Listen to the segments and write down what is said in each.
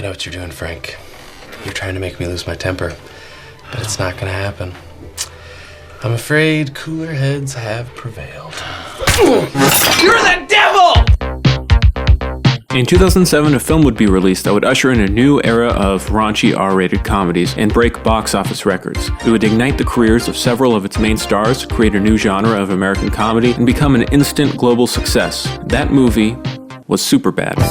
I know what you're doing, Frank. You're trying to make me lose my temper, but it's not gonna happen. I'm afraid cooler heads have prevailed. You're the devil! In 2007, a film would be released that would usher in a new era of raunchy R-rated comedies and break box office records. It would ignite the careers of several of its main stars, create a new genre of American comedy, and become an instant global success. That movie was Superbad.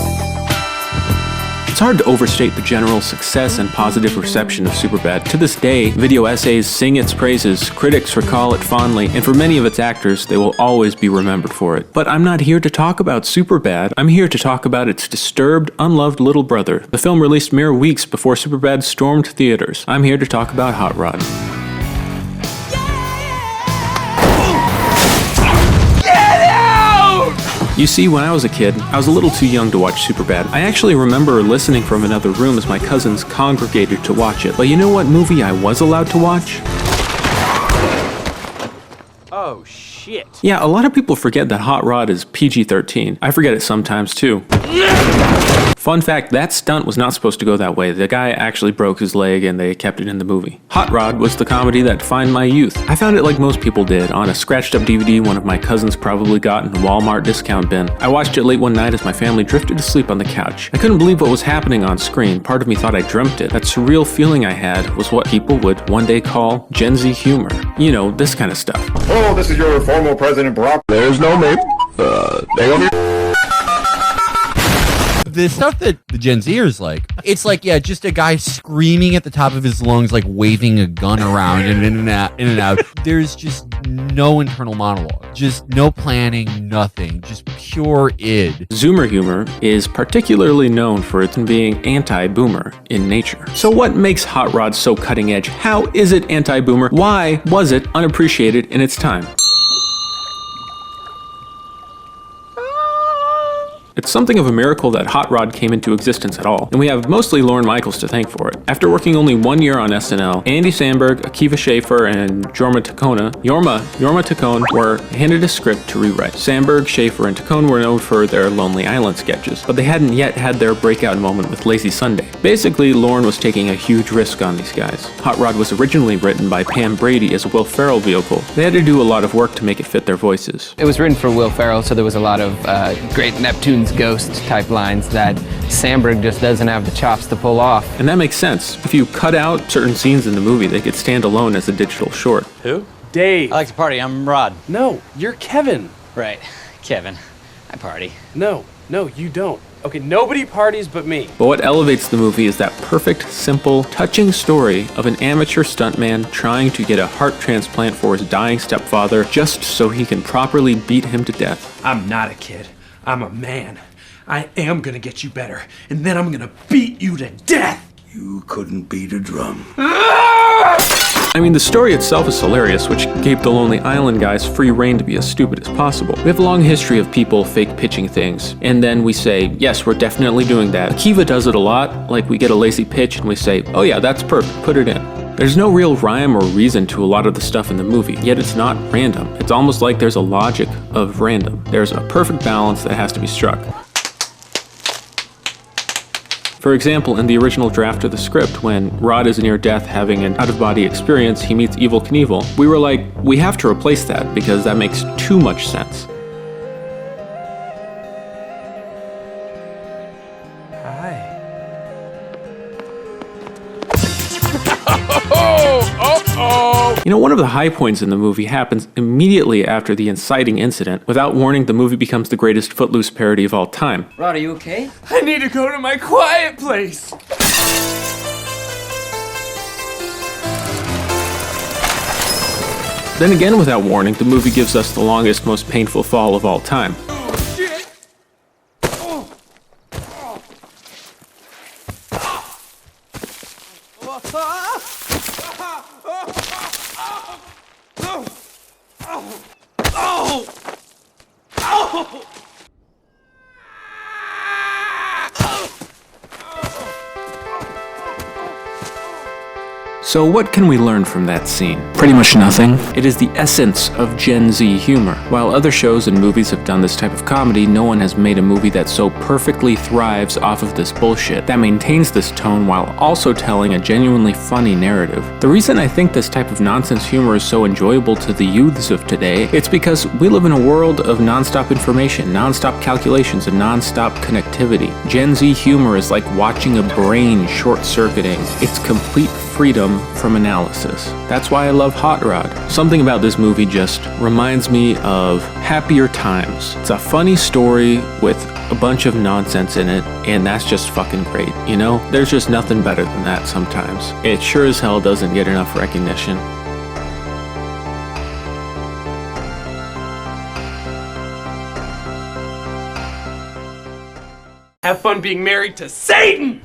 It's hard to overstate the general success and positive reception of Superbad. To this day, video essays sing its praises, critics recall it fondly, and for many of its actors, they will always be remembered for it. But I'm not here to talk about Superbad. I'm here to talk about its disturbed, unloved little brother. The film released mere weeks before Superbad stormed theaters. I'm here to talk about Hot Rod. You see, when I was a kid, I was a little too young to watch Superbad. I actually remember listening from another room as my cousins congregated to watch it. But you know what movie I was allowed to watch? Oh, shit. Yeah, a lot of people forget that Hot Rod is PG-13. I forget it sometimes too. Fun fact, that stunt was not supposed to go that way. The guy actually broke his leg and they kept it in the movie. Hot Rod was the comedy that defined my youth. I found it like most people did, on a scratched up DVD one of my cousins probably got in a Walmart discount bin. I watched it late one night as my family drifted to sleep on the couch. I couldn't believe what was happening on screen. Part of me thought I dreamt it. That surreal feeling I had was what people would one day call Gen Z humor. You know, this kind of stuff. Oh, this is your former President Barack. There's no me. Naomi. The stuff that the Gen Zers like, it's like, yeah, just a guy screaming at the top of his lungs, like waving a gun around and in and out. There's just no internal monologue, just no planning, nothing, just pure id. Zoomer humor is particularly known for its being anti-boomer in nature. So what makes Hot Rod so cutting edge? How is it anti-boomer? Why was it unappreciated in its time? It's something of a miracle that Hot Rod came into existence at all, and we have mostly Lorne Michaels to thank for it. After working only 1 year on SNL, Andy Samberg, Akiva Schaffer, and Jorma Taccone were handed a script to rewrite. Samberg, Schaffer, and Taccone were known for their Lonely Island sketches, but they hadn't yet had their breakout moment with Lazy Sunday. Basically, Lorne was taking a huge risk on these guys. Hot Rod was originally written by Pam Brady as a Will Ferrell vehicle. They had to do a lot of work to make it fit their voices. It was written for Will Ferrell, so there was a lot of great Neptune's Ghost type lines that Samberg just doesn't have the chops to pull off. And that makes sense. If you cut out certain scenes in the movie, they could stand alone as a digital short. Who? Dave. I like to party. I'm Rod. No, you're Kevin. Right. Kevin. I party. No, you don't. Okay, nobody parties but me. But what elevates the movie is that perfect, simple, touching story of an amateur stuntman trying to get a heart transplant for his dying stepfather just so he can properly beat him to death. I'm not a kid. I'm a man. I am gonna get you better, and then I'm gonna beat you to death! You couldn't beat a drum. I mean, the story itself is hilarious, which gave the Lonely Island guys free rein to be as stupid as possible. We have a long history of people fake pitching things, and then we say, yes, we're definitely doing that. Akiva does it a lot, like we get a lazy pitch and we say, oh yeah, that's perfect, put it in. There's no real rhyme or reason to a lot of the stuff in the movie, yet it's not random. It's almost like there's a logic of random. There's a perfect balance that has to be struck. For example, in the original draft of the script, when Rod is near death having an out-of-body experience, he meets Evel Knievel. We were like, we have to replace that because that makes too much sense. You know, one of the high points in the movie happens immediately after the inciting incident. Without warning, the movie becomes the greatest Footloose parody of all time. Rod, are you okay? I need to go to my quiet place. Then again, without warning, the movie gives us the longest, most painful fall of all time. So what can we learn from that scene? Pretty much nothing. It is the essence of Gen Z humor. While other shows and movies have done this type of comedy, no one has made a movie that so perfectly thrives off of this bullshit, that maintains this tone while also telling a genuinely funny narrative. The reason I think this type of nonsense humor is so enjoyable to the youths of today, it's because we live in a world of non-stop information, non-stop calculations, and non-stop connectivity. Gen Z humor is like watching a brain short-circuiting. It's complete freedom from analysis. That's why I love Hot Rod. Something about this movie just reminds me of happier times. It's a funny story with a bunch of nonsense in it, and that's just fucking great, you know? There's just nothing better than that sometimes. It sure as hell doesn't get enough recognition. Have fun being married to Satan!